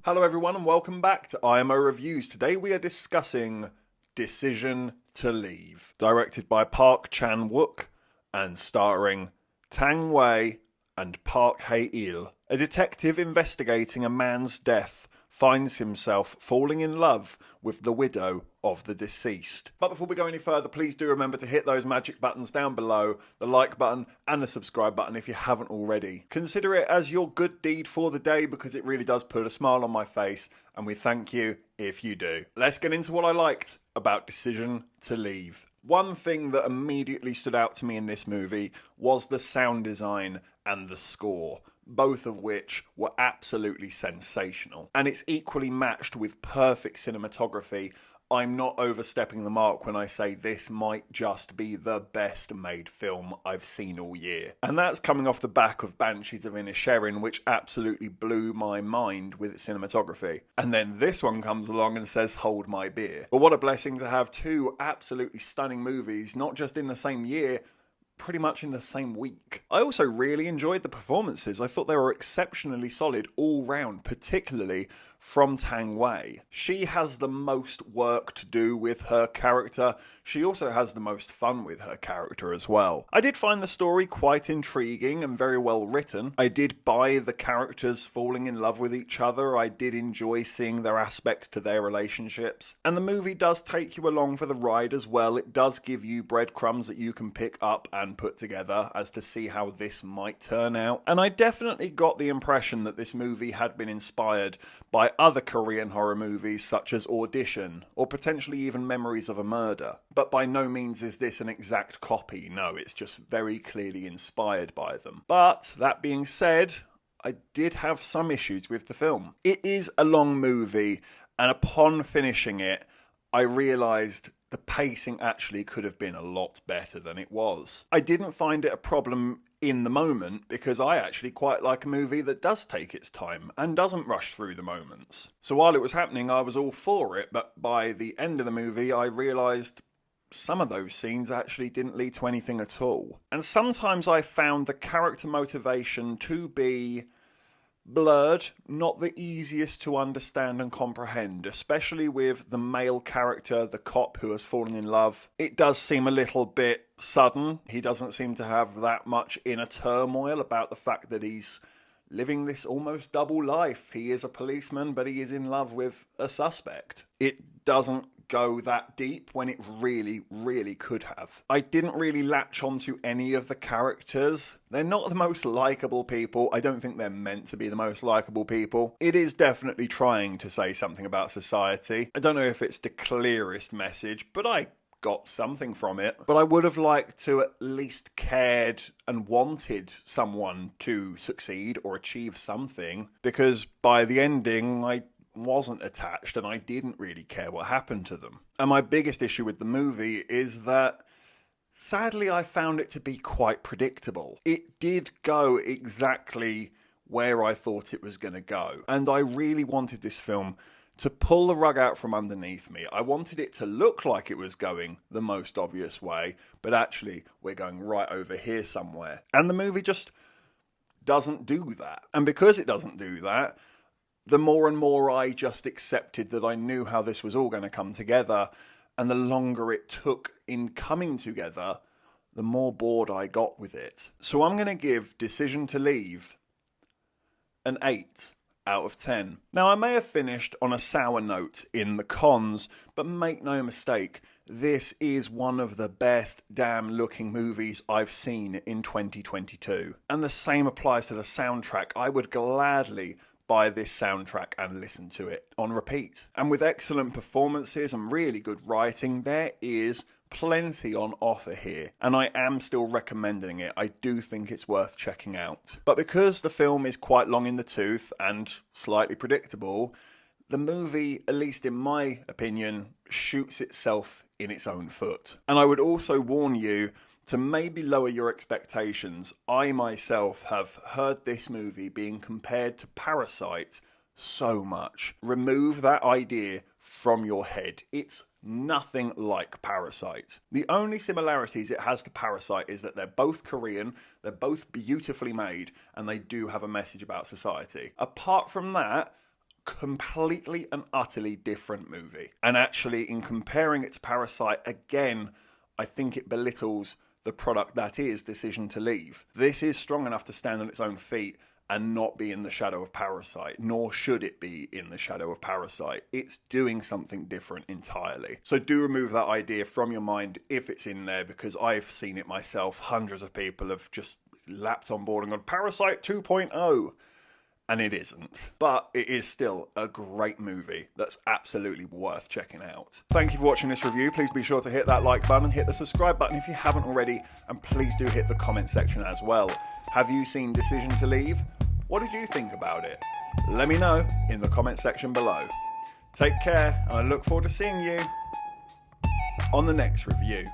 Hello everyone and welcome back to IMO Reviews. Today we are discussing Decision to Leave, directed by Park Chan Wook and starring Tang Wei and Park Hae-il. A detective investigating a man's death finds himself falling in love with the widow of the deceased. But before we go any further, please do remember to hit those magic buttons down below, the like button and the subscribe button if you haven't already. Consider it as your good deed for the day because it really does put a smile on my face, and we thank you if you do. Let's get into what I liked about Decision to Leave. One thing that immediately stood out to me in this movie was the sound design and the score, both of which were absolutely sensational. And it's equally matched with perfect cinematography. I'm not overstepping the mark when I say this might just be the best made film I've seen all year. And that's coming off the back of Banshees of Inisherin, which absolutely blew my mind with its cinematography. And then this one comes along and says, hold my beer. But what a blessing to have two absolutely stunning movies, not just in the same year, pretty much in the same week. I also really enjoyed the performances. I thought they were exceptionally solid all round, particularly from Tang Wei. She has the most work to do with her character. She also has the most fun with her character as well. I did find the story quite intriguing and very well written. I did buy the characters falling in love with each other. I did enjoy seeing their aspects to their relationships. And the movie does take you along for the ride as well. It does give you breadcrumbs that you can pick up and put together as to see how this might turn out. And I definitely got the impression that this movie had been inspired by other Korean horror movies such as Audition, or potentially even Memories of a Murder. But by no means is this an exact copy, no, it's just very clearly inspired by them. But that being said, I did have some issues with the film. It is a long movie, and upon finishing it, I realised the pacing actually could have been a lot better than it was. I didn't find it a problem in the moment because I actually quite like a movie that does take its time and doesn't rush through the moments. So while it was happening, I was all for it, but by the end of the movie, I realised some of those scenes actually didn't lead to anything at all. And sometimes I found the character motivation to be blurred, not the easiest to understand and comprehend, especially with the male character, the cop who has fallen in love. It does seem a little bit sudden. He doesn't seem to have that much inner turmoil about the fact that he's living this almost double life. He is a policeman, but he is in love with a suspect. It doesn't go that deep when it really could have. I didn't really latch onto any of the characters. They're not the most likeable people. I don't think they're meant to be the most likeable people. It is definitely trying to say something about society. I don't know if it's the clearest message, but I got something from it. But I would have liked to at least cared and wanted someone to succeed or achieve something, because by the ending I wasn't attached and I didn't really care what happened to them. And my biggest issue with the movie is that sadly I found it to be quite predictable. It did go exactly where I thought it was going to go, and I really wanted this film to pull the rug out from underneath me. I wanted it to look like it was going the most obvious way, but actually we're going right over here somewhere. And the movie just doesn't do that. And because it doesn't do that, the more and more I just accepted that I knew how this was all going to come together, and the longer it took in coming together, the more bored I got with it. So I'm going to give Decision to Leave an 8 out of 10. Now, I may have finished on a sour note in the cons, but make no mistake, this is one of the best damn looking movies I've seen in 2022. And the same applies to the soundtrack. I would gladly buy this soundtrack and listen to it on repeat. And with excellent performances and really good writing, there is plenty on offer here, and I am still recommending it. I do think it's worth checking out. But because the film is quite long in the tooth and slightly predictable, the movie, at least in my opinion, shoots itself in its own foot. And I would also warn you to maybe lower your expectations. I myself have heard this movie being compared to Parasite so much. Remove that idea from your head. It's nothing like Parasite. The only similarities it has to Parasite is that they're both Korean, they're both beautifully made, and they do have a message about society. Apart from that, completely and utterly different movie. And actually, in comparing it to Parasite, again, I think it belittles the product that is Decision to Leave. This is strong enough to stand on its own feet and not be in the shadow of Parasite, nor should it be in the shadow of Parasite. It's doing something different entirely. So do remove that idea from your mind if it's in there, because I've seen it myself. Hundreds of people have just lapped on board and gone, Parasite 2.0. And it isn't. But it is still a great movie that's absolutely worth checking out. Thank you for watching this review. Please be sure to hit that like button, hit the subscribe button if you haven't already, and please do hit the comment section as well. Have you seen Decision to Leave? What did you think about it? Let me know in the comment section below. Take care, and I look forward to seeing you on the next review.